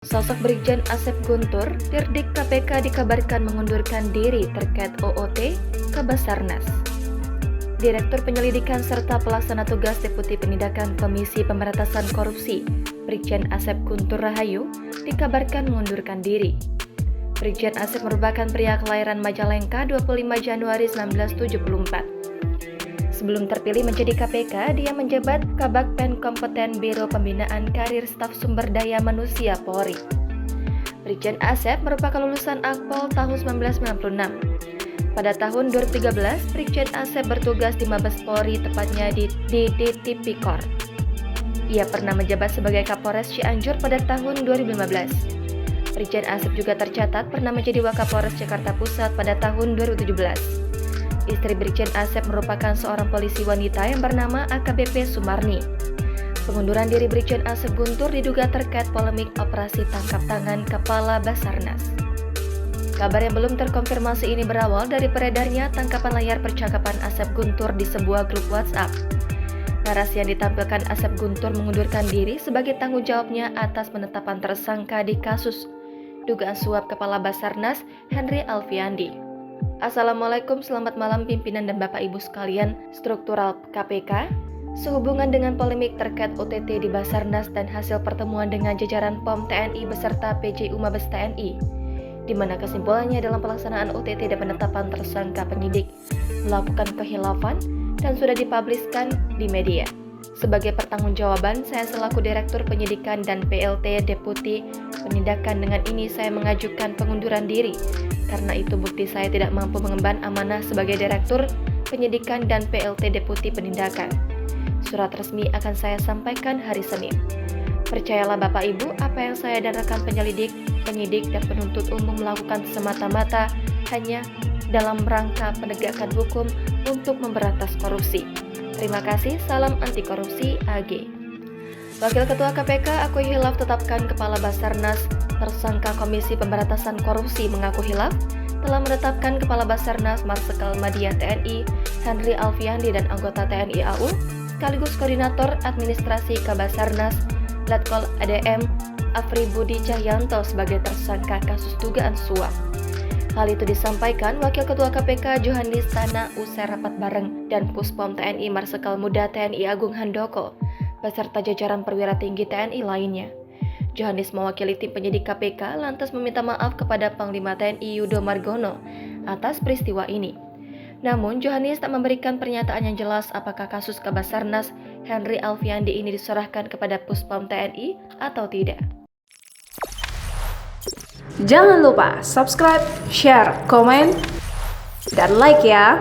Sosok Brigjen Asep Guntur, Dirdik KPK dikabarkan mengundurkan diri terkait OOT ke Basarnas. Direktur Penyelidikan serta Pelaksana Tugas Deputi Penindakan Komisi Pemberantasan Korupsi, Brigjen Asep Guntur Rahayu, dikabarkan mengundurkan diri. Brigjen Asep merupakan pria kelahiran Majalengka 25 Januari 1974. Sebelum terpilih menjadi KPK, dia menjabat Kabag Pen Kompeten Biro Pembinaan Karir Staf Sumber Daya Manusia Polri. Brigjen Asep merupakan lulusan Akpol tahun 1996. Pada tahun 2013, Brigjen Asep bertugas di Mabes Polri, tepatnya di Tipikor. Ia pernah menjabat sebagai Kapolres Cianjur pada tahun 2015. Brigjen Asep juga tercatat pernah menjadi Wakapolres Jakarta Pusat pada tahun 2017. Istri Brigjen Asep merupakan seorang polisi wanita yang bernama AKBP Sumarni. Pengunduran diri Brigjen Asep Guntur diduga terkait polemik operasi tangkap tangan Kepala Basarnas. Kabar yang belum terkonfirmasi ini berawal dari beredarnya tangkapan layar percakapan Asep Guntur di sebuah grup WhatsApp. Narasi yang ditampilkan Asep Guntur mengundurkan diri sebagai tanggung jawabnya atas penetapan tersangka di kasus dugaan suap Kepala Basarnas Henry Alfiandi. Assalamualaikum, selamat malam pimpinan dan Bapak Ibu sekalian struktural KPK. Sehubungan dengan polemik terkait OTT di Basarnas dan hasil pertemuan dengan jajaran POM TNI beserta PJU Mabes TNI, di mana kesimpulannya dalam pelaksanaan OTT dan penetapan tersangka penyidik melakukan kehilafan dan sudah dipubliskan di media. Sebagai pertanggungjawaban, saya selaku Direktur Penyidikan dan PLT Deputi Penindakan dengan ini saya mengajukan pengunduran diri karena itu bukti saya tidak mampu mengemban amanah sebagai Direktur Penyidikan dan PLT Deputi Penindakan. Surat resmi akan saya sampaikan hari Senin. Percayalah Bapak Ibu, apa yang saya dan rekan penyidik dan penuntut umum melakukan semata-mata hanya dalam rangka penegakan hukum untuk memberantas korupsi. Terima kasih, salam anti korupsi AG. Wakil Ketua KPK akui hilaf tetapkan Kepala Basarnas. Tersangka Komisi Pemberantasan Korupsi mengaku hilaf telah menetapkan Kepala Basarnas Marsikal Madya TNI Henry Alfiandi dan anggota TNI AU sekaligus Koordinator Administrasi Kabasarnas Letkol ADM Afri Budi Cahyanto sebagai tersangka kasus dugaan suap. Hal itu disampaikan Wakil Ketua KPK Johannes Tana usai rapat bareng dan Puspom TNI Marsikal Muda TNI Agung Handoko beserta jajaran perwira tinggi TNI lainnya. Johannes mewakili tim penyidik KPK lantas meminta maaf kepada Panglima TNI Yudo Margono atas peristiwa ini. Namun Johannes tak memberikan pernyataan yang jelas apakah kasus Kabasarnas Henry Alfiandi ini diserahkan kepada Puspom TNI atau tidak. Jangan lupa subscribe, share, komen, dan like ya.